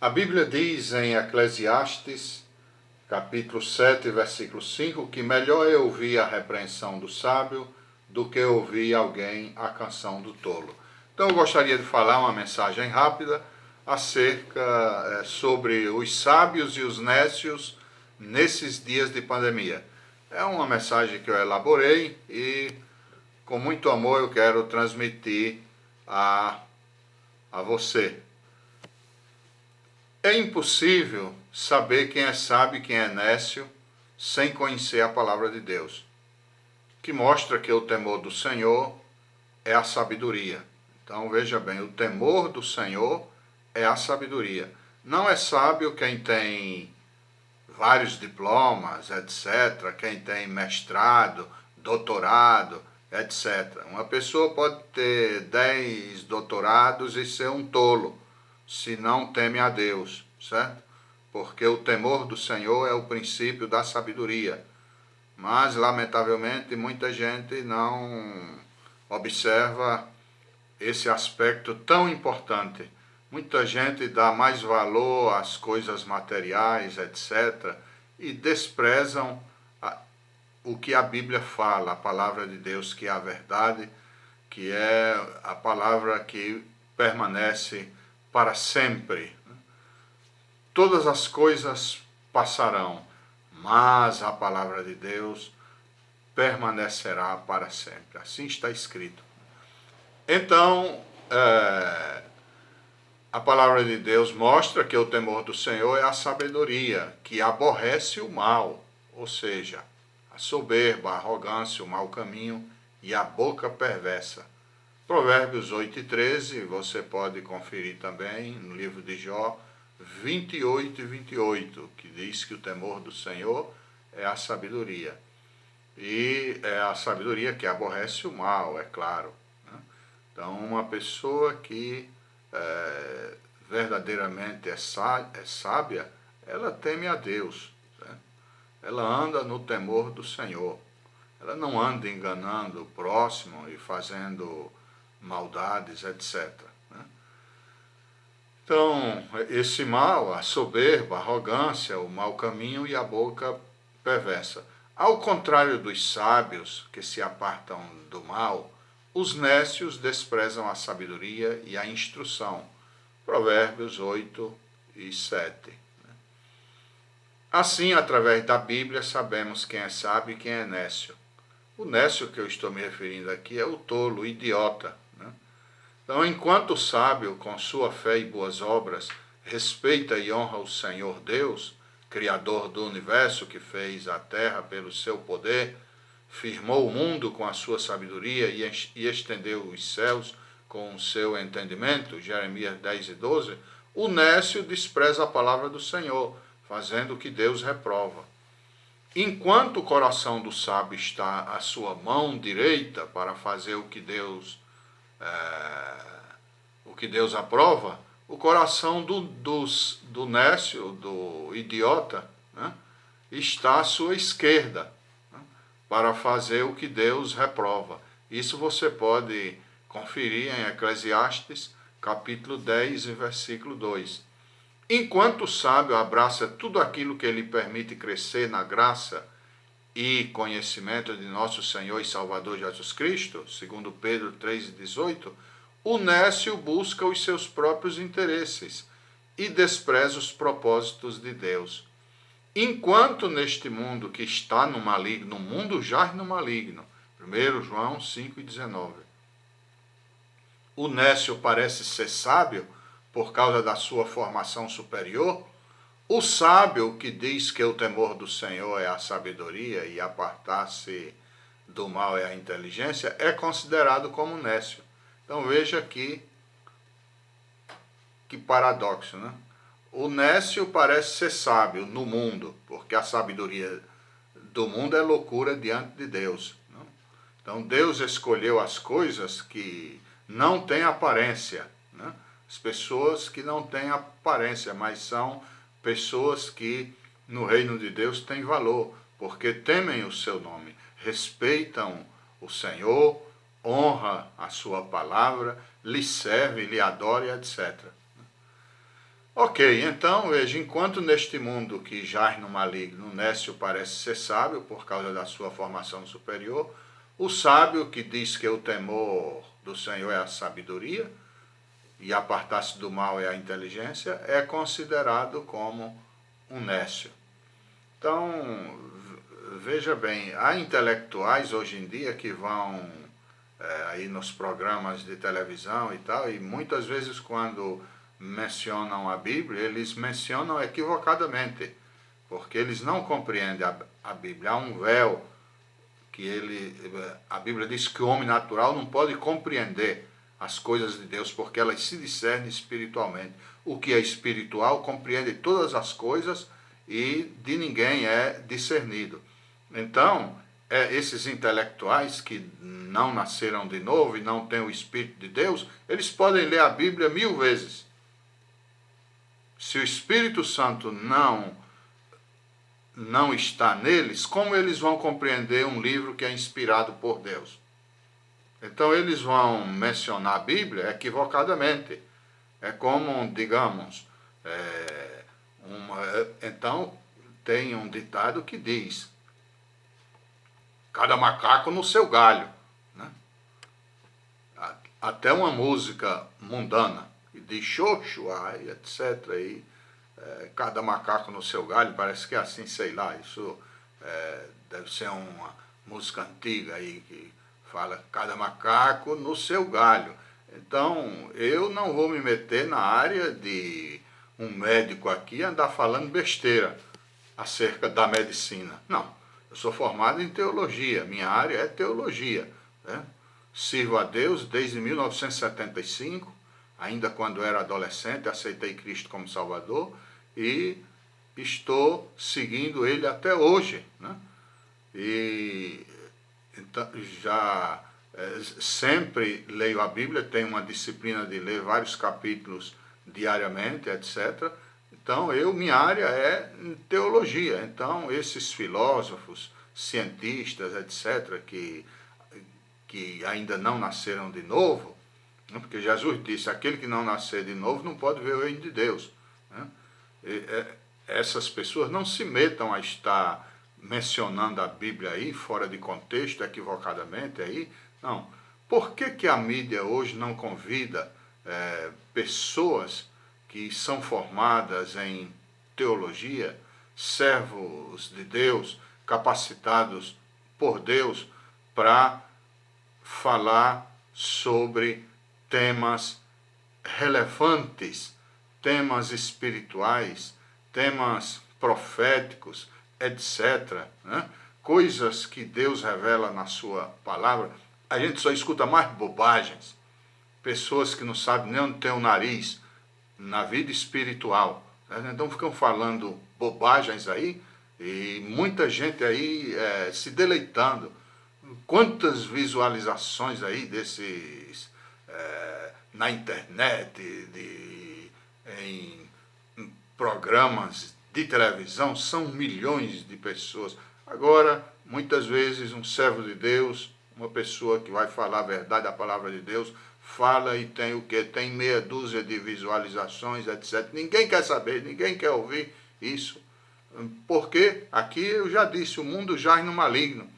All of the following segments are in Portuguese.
A Bíblia diz em Eclesiastes, capítulo 7, versículo 5, que melhor é ouvir a repreensão do sábio do que ouvir alguém a canção do tolo. Então eu gostaria de falar uma mensagem rápida acerca sobre os sábios e os nécios nesses dias de pandemia. É uma mensagem que eu elaborei e com muito amor eu quero transmitir a você. É impossível saber quem é sábio e quem é nécio sem conhecer a palavra de Deus, que mostra que o temor do Senhor é a sabedoria. Então veja bem, o temor do Senhor é a sabedoria. Não é sábio quem tem vários diplomas, etc., quem tem mestrado, doutorado, etc. Uma pessoa pode ter 10 doutorados e ser um tolo, se não teme a Deus, certo? Porque o temor do Senhor é o princípio da sabedoria. Mas, lamentavelmente, muita gente não observa esse aspecto tão importante. Muita gente dá mais valor às coisas materiais, etc., e desprezam o que a Bíblia fala, a palavra de Deus, que é a verdade, que é a palavra que permanece para sempre. Todas as coisas passarão, mas a palavra de Deus permanecerá para sempre. Assim está escrito. Então, a palavra de Deus mostra que o temor do Senhor é a sabedoria, que aborrece o mal, ou seja, a soberba, a arrogância, o mau caminho e a boca perversa. Provérbios 8 e 13, você pode conferir também no livro de Jó 28 e 28, que diz que o temor do Senhor é a sabedoria. E é a sabedoria que aborrece o mal, é claro. Então, uma pessoa que verdadeiramente é sábia, ela teme a Deus. Certo? Ela anda no temor do Senhor. Ela não anda enganando o próximo e fazendo maldades, etc. Então, esse mal, a soberba, a arrogância, o mau caminho e a boca perversa. Ao contrário dos sábios que se apartam do mal, os nécios desprezam a sabedoria e a instrução. Provérbios 8 e 7. Assim, através da Bíblia, sabemos quem é sábio e quem é nécio. O nécio que eu estou me referindo aqui é o tolo, o idiota. Então, enquanto o sábio, com sua fé e boas obras, respeita e honra o Senhor Deus, Criador do universo, que fez a terra pelo seu poder, firmou o mundo com a sua sabedoria e estendeu os céus com o seu entendimento, Jeremias 10 e 12, o nécio despreza a palavra do Senhor, fazendo o que Deus reprova. Enquanto o coração do sábio está à sua mão direita para fazer o que Deus aprova, o coração do nécio, do idiota, está à sua esquerda, para fazer o que Deus reprova. Isso você pode conferir em Eclesiastes, capítulo 10, versículo 2. Enquanto o sábio abraça tudo aquilo que lhe permite crescer na graça e conhecimento de nosso Senhor e Salvador Jesus Cristo, segundo Pedro 3,18, o nécio busca os seus próprios interesses e despreza os propósitos de Deus. Enquanto neste mundo que está no maligno, o mundo jaz no maligno, 1 João 5,19, o nécio parece ser sábio por causa da sua formação superior, o sábio, que diz que o temor do Senhor é a sabedoria e apartar-se do mal é a inteligência, é considerado como nécio. Então veja aqui que paradoxo, né? O nécio parece ser sábio no mundo, porque a sabedoria do mundo é loucura diante de Deus. Não? Então Deus escolheu as coisas que não têm aparência, né? As pessoas que não têm aparência, mas são pessoas que no reino de Deus têm valor, porque temem o seu nome, respeitam o Senhor, honra a sua palavra, lhe serve, lhe adora, etc. Ok, então veja, enquanto neste mundo que jaz no maligno, o nécio parece ser sábio por causa da sua formação superior, o sábio que diz que o temor do Senhor é a sabedoria e apartar-se do mal é a inteligência, é considerado como um nécio. Então, veja bem, há intelectuais hoje em dia que vão aí nos programas de televisão e tal, e muitas vezes quando mencionam a Bíblia, eles mencionam equivocadamente, porque eles não compreendem a Bíblia. Há um véu que a Bíblia diz que o homem natural não pode compreender as coisas de Deus, porque elas se discernem espiritualmente. O que é espiritual compreende todas as coisas e de ninguém é discernido. Então, esses intelectuais que não nasceram de novo e não têm o Espírito de Deus, eles podem ler a Bíblia 1000 vezes. Se o Espírito Santo não está neles, como eles vão compreender um livro que é inspirado por Deus? Então eles vão mencionar a Bíblia equivocadamente. É como, digamos, então tem um ditado que diz: cada macaco no seu galho, né? Até uma música mundana, que diz xoxo, ai, etc. E, cada macaco no seu galho, parece que é assim, sei lá, isso deve ser uma música antiga aí que fala cada macaco no seu galho. Então, eu não vou me meter na área de um médico aqui andar falando besteira acerca da medicina. Não, eu sou formado em teologia, minha área é teologia, né? Sirvo a Deus desde 1975, ainda quando era adolescente, aceitei Cristo como Salvador e estou seguindo Ele até hoje, né? E então, já sempre leio a Bíblia, tenho uma disciplina de ler vários capítulos diariamente, etc. Então, minha área é teologia. Então, esses filósofos, cientistas, etc., que ainda não nasceram de novo, né? Porque Jesus disse, aquele que não nascer de novo não pode ver o reino de Deus, né? Essas pessoas não se metam a estar mencionando a Bíblia aí, fora de contexto, equivocadamente aí. Não. Por que a mídia hoje não convida pessoas que são formadas em teologia, servos de Deus, capacitados por Deus, para falar sobre temas relevantes, temas espirituais, temas proféticos, etc., né? Coisas que Deus revela na sua palavra. A gente só escuta mais bobagens, pessoas que não sabem nem onde tem o nariz na vida espiritual, né? Então ficam falando bobagens aí e muita gente aí se deleitando. Quantas visualizações aí desses na internet, em programas de televisão, são milhões de pessoas. Agora, muitas vezes, um servo de Deus, uma pessoa que vai falar a verdade, a palavra de Deus, fala e tem o quê? Tem meia dúzia de visualizações, etc. Ninguém quer saber, ninguém quer ouvir isso. Porque aqui eu já disse, o mundo jaz no maligno.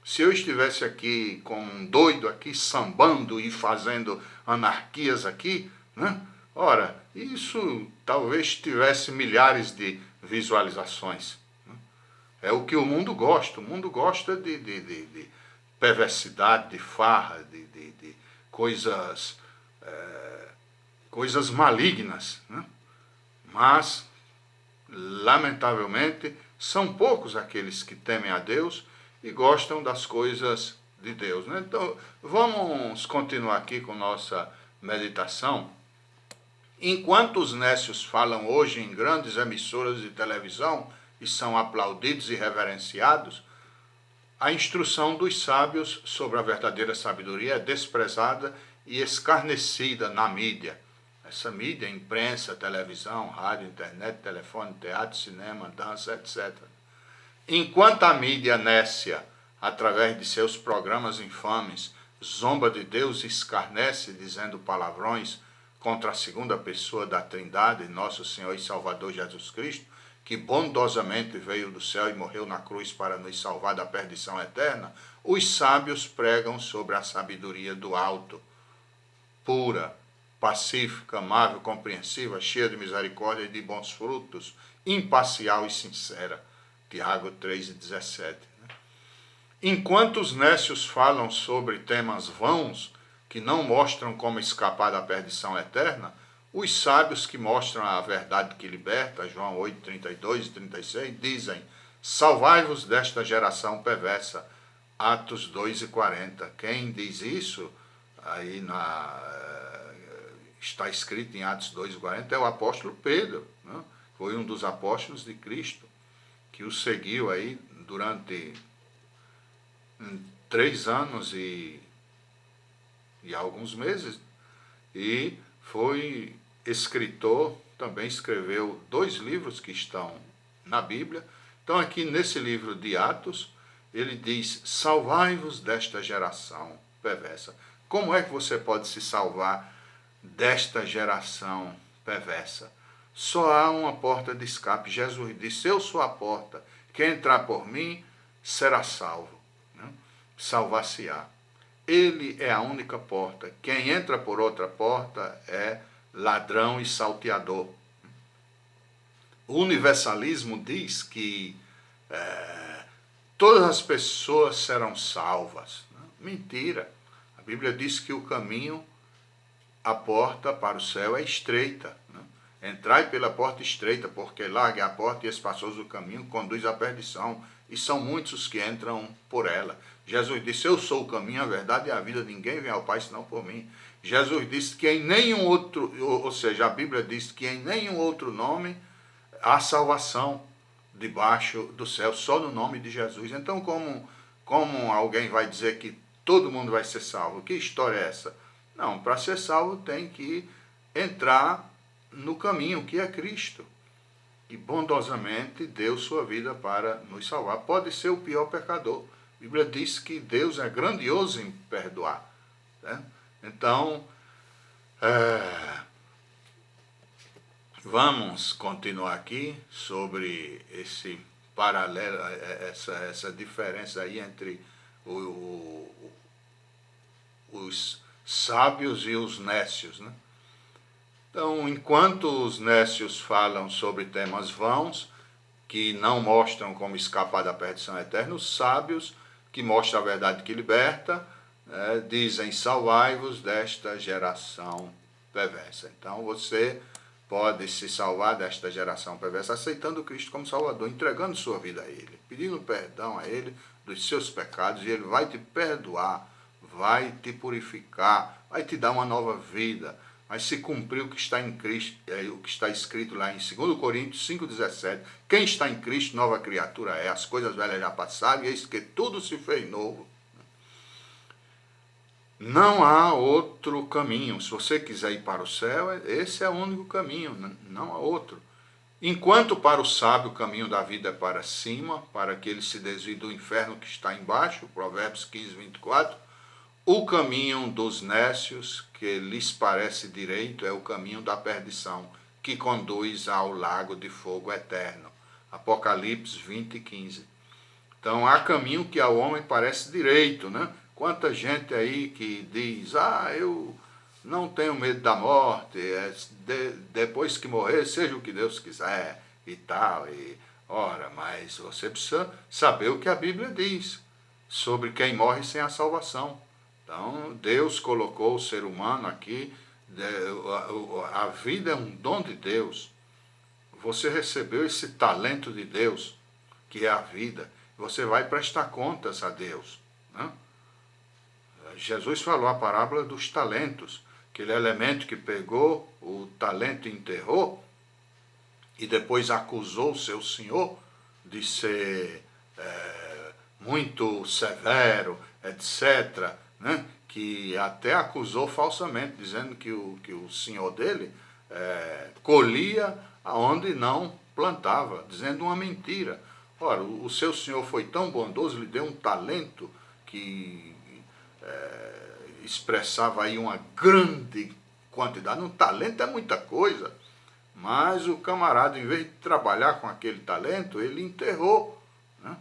Se eu estivesse aqui com um doido aqui, sambando e fazendo anarquias aqui, né? Ora, isso talvez tivesse milhares de visualizações. É o que o mundo gosta de perversidade, de farra, de coisas, coisas malignas, né? Mas, lamentavelmente, são poucos aqueles que temem a Deus e gostam das coisas de Deus, né? Então, vamos continuar aqui com nossa meditação. Enquanto os nécios falam hoje em grandes emissoras de televisão e são aplaudidos e reverenciados, a instrução dos sábios sobre a verdadeira sabedoria é desprezada e escarnecida na mídia. Essa mídia, imprensa, televisão, rádio, internet, telefone, teatro, cinema, dança, etc. Enquanto a mídia nécia, através de seus programas infames, zomba de Deus e escarnece dizendo palavrões, contra a segunda pessoa da Trindade, nosso Senhor e Salvador Jesus Cristo, que bondosamente veio do céu e morreu na cruz para nos salvar da perdição eterna, os sábios pregam sobre a sabedoria do alto, pura, pacífica, amável, compreensiva, cheia de misericórdia e de bons frutos, imparcial e sincera. Tiago 3,17. Enquanto os nécios falam sobre temas vãos, que não mostram como escapar da perdição eterna, os sábios que mostram a verdade que liberta, João 8, 32 e 36, dizem: salvai-vos desta geração perversa, Atos 2 e 40. Quem diz isso, aí está escrito em Atos 2 e 40, é o apóstolo Pedro, né? Foi um dos apóstolos de Cristo, que o seguiu aí durante 3 anos e alguns meses, e foi escritor, também escreveu 2 livros que estão na Bíblia. Então aqui nesse livro de Atos, ele diz: salvai-vos desta geração perversa. Como é que você pode se salvar desta geração perversa? Só há uma porta de escape. Jesus disse: eu sou a porta, quem entrar por mim será salvo, né? Salvar-se-á. Ele é a única porta. Quem entra por outra porta é ladrão e salteador. O universalismo diz que todas as pessoas serão salvas. Mentira. A Bíblia diz que o caminho, a porta para o céu é estreita. Entrai pela porta estreita, porque larga é a porta e espaçoso o caminho que conduz à perdição, e são muitos os que entram por ela. Jesus disse: eu sou o caminho, a verdade e a vida, ninguém vem ao Pai senão por mim. Jesus disse que em nenhum outro, ou seja, a Bíblia diz que em nenhum outro nome há salvação debaixo do céu, só no nome de Jesus. Então como alguém vai dizer que todo mundo vai ser salvo? Que história é essa? Não, para ser salvo tem que entrar no caminho que é Cristo, e bondosamente deu sua vida para nos salvar. Pode ser o pior pecador. A Bíblia diz que Deus é grandioso em perdoar, né? Então, vamos continuar aqui sobre esse paralelo, essa diferença aí entre os sábios e os nécios, né? Então, enquanto os nécios falam sobre temas vãos, que não mostram como escapar da perdição eterna, os sábios, que mostram a verdade que liberta, dizem: salvai-vos desta geração perversa. Então, você pode se salvar desta geração perversa aceitando Cristo como Salvador, entregando sua vida a Ele, pedindo perdão a Ele dos seus pecados, e Ele vai te perdoar, vai te purificar, vai te dar uma nova vida. Mas se cumprir o que está em Cristo, o que está escrito lá em 2 Coríntios 5,17, quem está em Cristo, nova criatura é, as coisas velhas já passaram, e eis que tudo se fez novo. Não há outro caminho. Se você quiser ir para o céu, esse é o único caminho, não há outro. Enquanto para o sábio o caminho da vida é para cima, para que ele se desvie do inferno que está embaixo, Provérbios 15, 24, o caminho dos nécios, que lhes parece direito, é o caminho da perdição, que conduz ao lago de fogo eterno. Apocalipse 20, 15. Então, há caminho que ao homem parece direito, né? Quanta gente aí que diz: eu não tenho medo da morte, depois que morrer, seja o que Deus quiser e tal. Ora, mas você precisa saber o que a Bíblia diz sobre quem morre sem a salvação. Então, Deus colocou o ser humano aqui, a vida é um dom de Deus. Você recebeu esse talento de Deus, que é a vida. Você vai prestar contas a Deus, né? Jesus falou a parábola dos talentos, aquele elemento que pegou o talento e enterrou, e depois acusou o seu senhor de ser muito severo, etc., né? Que até acusou falsamente, dizendo que o senhor dele colhia aonde não plantava, dizendo uma mentira. Ora, o seu senhor foi tão bondoso, lhe deu um talento que expressava aí uma grande quantidade. Um talento é muita coisa. Mas o camarada, em vez de trabalhar com aquele talento, ele enterrou, né?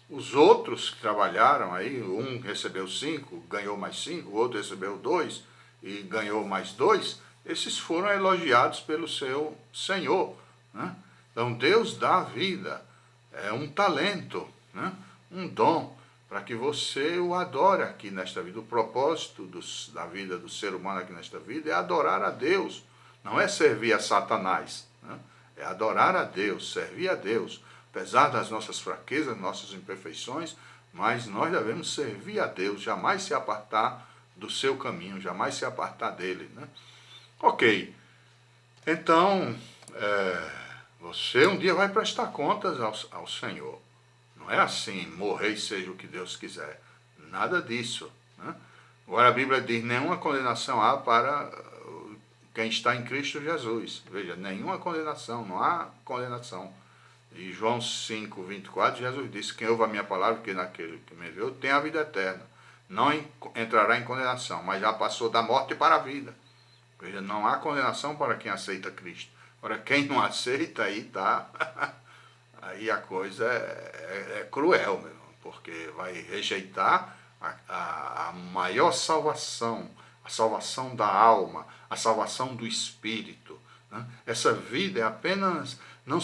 Os outros que trabalharam aí, um recebeu 5, ganhou mais 5, o outro recebeu 2 e ganhou mais 2, esses foram elogiados pelo seu Senhor, né? Então Deus dá a vida, é um talento, né? Um dom, para que você o adore aqui nesta vida. O propósito da vida do ser humano aqui nesta vida é adorar a Deus, não é servir a Satanás, né? É adorar a Deus, servir a Deus, apesar das nossas fraquezas, nossas imperfeições, mas nós devemos servir a Deus, jamais se apartar do seu caminho, jamais se apartar dele, né? Ok, então, você um dia vai prestar contas ao Senhor. Não é assim, morrer e seja o que Deus quiser. Nada disso, né? Agora a Bíblia diz, nenhuma condenação há para quem está em Cristo Jesus. Veja, nenhuma condenação, não há condenação. E João 5, 24, Jesus disse, quem ouve a minha palavra, que naquele que me enviou, tem a vida eterna. Não entrará em condenação, mas já passou da morte para a vida. Veja, não há condenação para quem aceita Cristo. Agora, quem não aceita, aí tá... aí a coisa é cruel mesmo, porque vai rejeitar a maior salvação, a salvação da alma, a salvação do espírito, né? Essa vida é apenas, não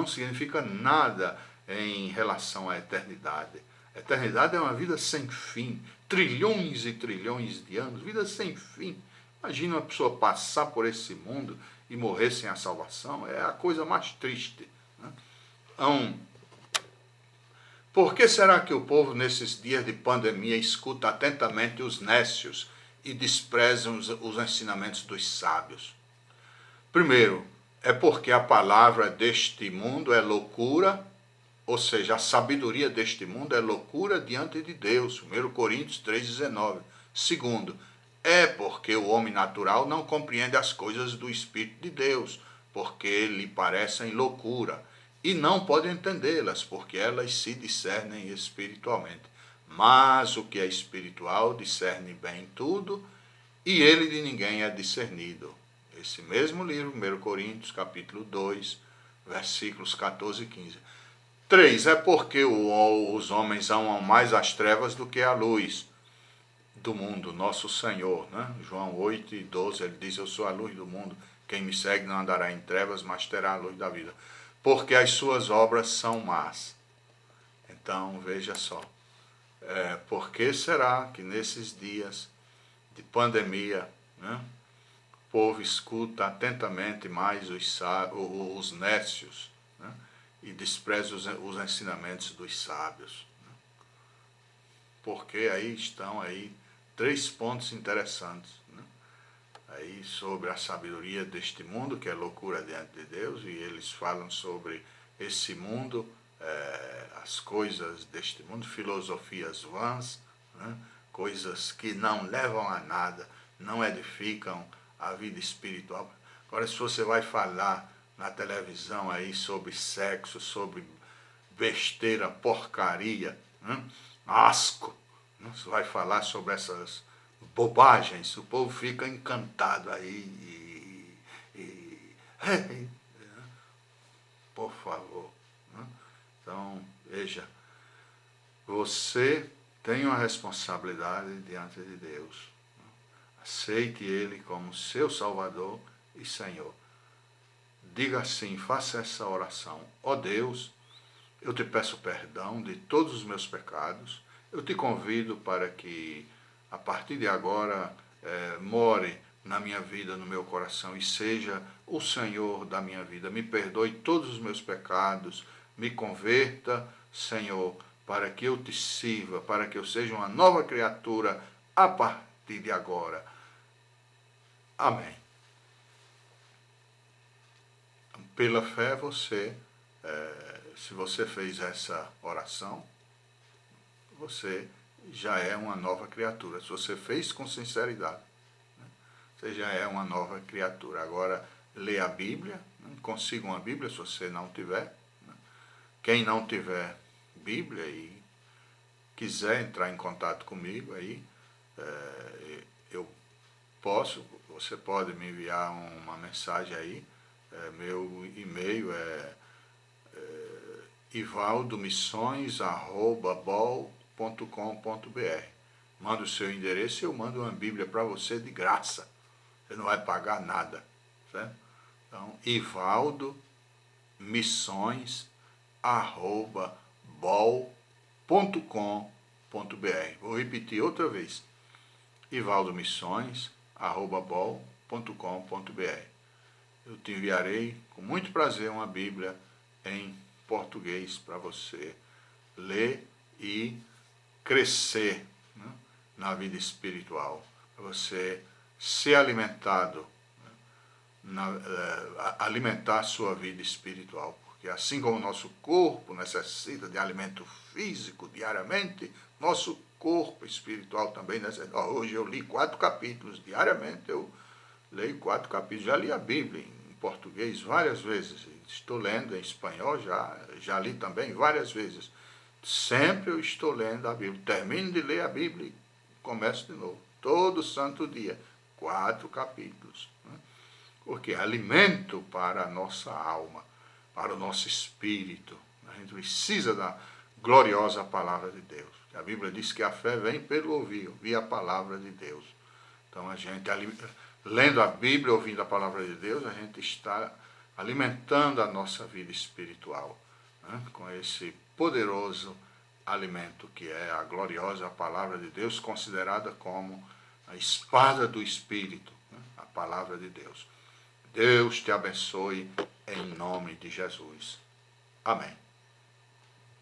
significa nada em relação à eternidade. A eternidade é uma vida sem fim, trilhões e trilhões de anos, vida sem fim. Imagina uma pessoa passar por esse mundo e morrer sem a salvação, é a coisa mais triste, né? Então, por que será que o povo nesses dias de pandemia escuta atentamente os nécios e desprezam os ensinamentos dos sábios? Primeiro, é porque a palavra deste mundo é loucura, ou seja, a sabedoria deste mundo é loucura diante de Deus. 1 Coríntios 3,19. Segundo, é porque o homem natural não compreende as coisas do Espírito de Deus, porque lhe parecem loucura, e não pode entendê-las, porque elas se discernem espiritualmente. Mas o que é espiritual discerne bem tudo, e ele de ninguém é discernido. Esse mesmo livro, 1 Coríntios, capítulo 2, versículos 14 e 15. 3. É porque os homens amam mais as trevas do que a luz do mundo, nosso Senhor, né? João 8 e 12, ele diz, eu sou a luz do mundo, quem me segue não andará em trevas, mas terá a luz da vida. Porque as suas obras são más. Então, veja só, por que será que nesses dias de pandemia, né, o povo escuta atentamente mais os nécios, né, e despreza os ensinamentos dos sábios? Né? Porque aí estão aí 3 pontos interessantes, né? Aí sobre a sabedoria deste mundo, que é loucura diante de Deus, e eles falam sobre esse mundo, as coisas deste mundo, filosofias vãs, né? Coisas que não levam a nada, não edificam a vida espiritual. Agora, se você vai falar na televisão aí sobre sexo, sobre besteira, porcaria, né? Asco, né? Você vai falar sobre essas bobagens, o povo fica encantado aí por favor, né? Então, veja, você tem uma responsabilidade diante de Deus, né? Aceite Ele como seu Salvador e Senhor. Diga assim, faça essa oração. Ó Deus, eu te peço perdão de todos os meus pecados. Eu te convido para que, a partir de agora, more na minha vida, no meu coração, e seja o Senhor da minha vida. Me perdoe todos os meus pecados, me converta, Senhor, para que eu te sirva, para que eu seja uma nova criatura a partir de agora. Amém. Pela fé, se você fez essa oração, você já é uma nova criatura. Se você fez com sinceridade, né, você já é uma nova criatura. Agora, lê a Bíblia, né, consiga uma Bíblia se você não tiver. Né. Quem não tiver Bíblia e quiser entrar em contato comigo, aí eu Posso, você pode me enviar uma mensagem aí. Meu e-mail é ivaldomissões@bol.com.br. Manda o seu endereço e eu mando uma Bíblia para você de graça. Você não vai pagar nada, certo? Então, ivaldomissões@bol.com.br. Vou repetir outra vez. ivaldomissões@bol.com.br. Eu te enviarei com muito prazer uma Bíblia em português para você ler e crescer, né, na vida espiritual, para você ser alimentado, alimentar a sua vida espiritual, porque assim como o nosso corpo necessita de alimento físico diariamente, nosso corpo espiritual também necessita. Hoje eu li 4 capítulos, diariamente eu leio 4 capítulos, já li a Bíblia em português várias vezes, estou lendo em espanhol, já li também várias vezes. Sempre eu estou lendo a Bíblia, termino de ler a Bíblia e começo de novo, todo santo dia, 4 capítulos, né? Porque é alimento para a nossa alma, para o nosso espírito. A gente precisa da gloriosa palavra de Deus. A Bíblia diz que a fé vem pelo ouvir a palavra de Deus. Então a gente, lendo a Bíblia, ouvindo a palavra de Deus, a gente está alimentando a nossa vida espiritual, né, com esse poderoso alimento que é a gloriosa palavra de Deus, considerada como a espada do Espírito, né, a palavra de Deus. Deus te abençoe em nome de Jesus. Amém.